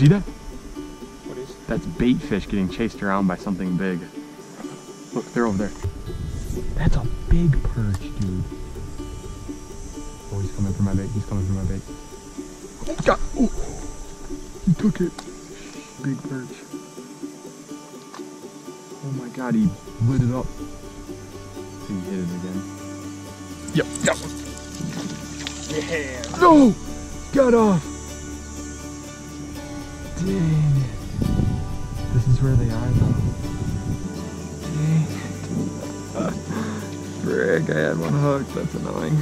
see that? What is? That's bait fish getting chased around by something big. Look, they're over there. That's a big perch, dude. Oh, he's coming for my bait. He's coming for my bait. Oh, God. Oh, he took it. Big perch. Oh my God, he lit it up. He hit it again. Yep, got one. Yeah. No! Got off. Dang it. This is where they are though. Dang it. Frick, I had one hooked. That's annoying.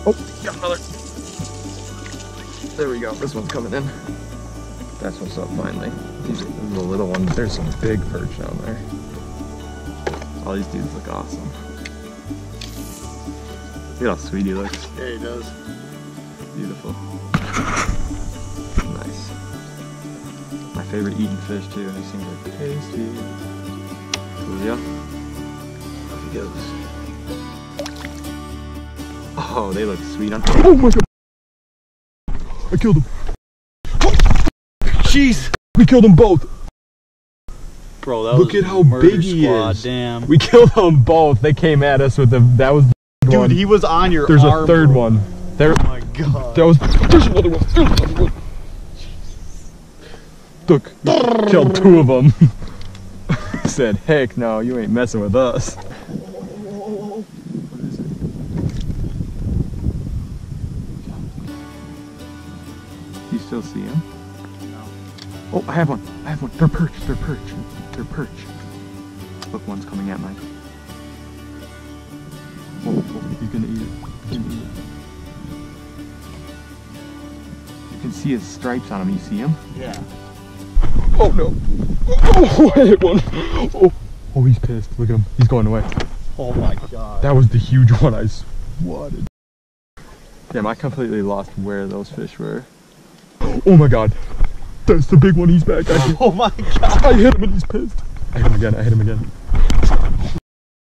Oh, got another. There we go. This one's coming in. That's what's up finally. These are the little ones. There's some big perch down there. All these dudes look awesome. Look at how sweet he looks. Yeah, he does. Beautiful. Nice. My favorite eating fish too. These things are tasty. Coolio. Off he goes. Oh, they look sweet on. Oh my God! I killed him. Jeez, we killed them both. Bro, that Look was at how murder big he squad, is. Damn. We killed them both. They came at us with the. That was. The Dude, one. he was on your There's arm, a third bro. one. There. Oh my God. That was. There's another one. There's another one. Look, killed two of them. Said, heck no, you ain't messing with us. What is it? You still see him? No. Oh, I have one. I have one. They're perch. They're perch. They're perch. Look, one's coming at mine. Oh, he's gonna eat it. He's gonna eat it. You can see his stripes on him. You see him? Yeah. Oh no! Oh, I hit one! Oh, he's pissed. Look at him. He's going away. Oh my God. That was the huge one I swatted. Damn, I completely lost where those fish were. Oh my God! That's the big one. He's back. Oh my God! I hit him and he's pissed. I hit him again. I hit him again.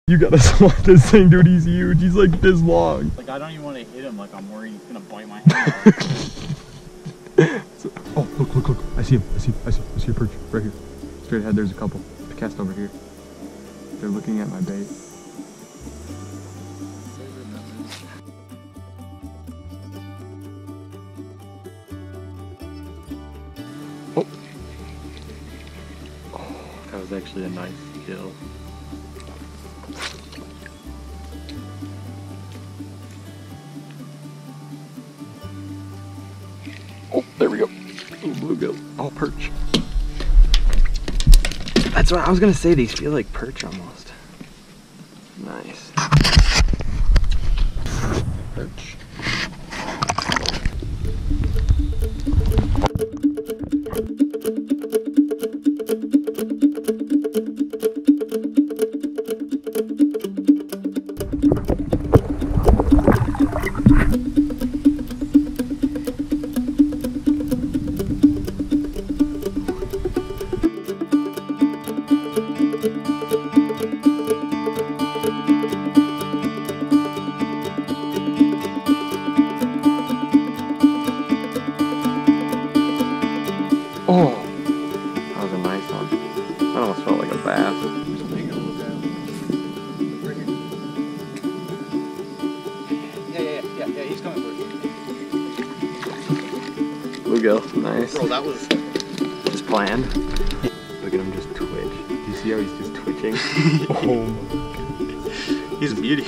You gotta swat this thing, dude. He's huge. He's like this long. Like, I don't even want to hit him. Like, I'm worried he's gonna bite my hand off. Oh, look. I see him. I see a perch right here. Straight ahead, there's a couple. The cast over here. They're looking at my bait. Oh. That was actually a nice kill. Oh, there we go. Oh, bluegill. Oh, perch. That's what I was gonna say. These feel like perch almost. Nice. Perch. Oh, that was a nice one. That almost felt like a bass. Yeah, he's coming for it. Bluegill, nice. Bro, that was Just planned. Look at him just twitch. Do you see how he's just twitching? Oh my God. he's a beauty.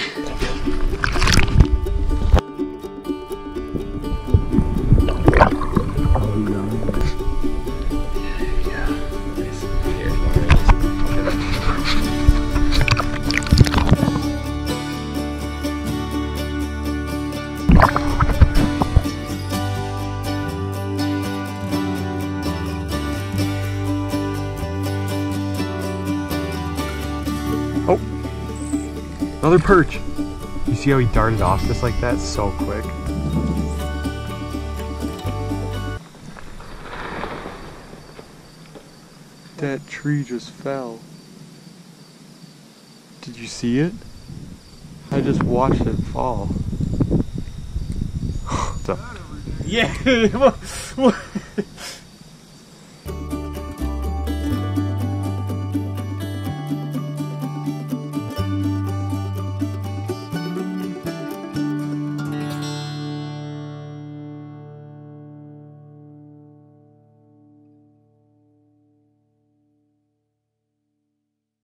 Oh, another perch. You see how he darted off just like that so quick? That tree just fell. Did you see it? I just watched it fall. up? Yeah.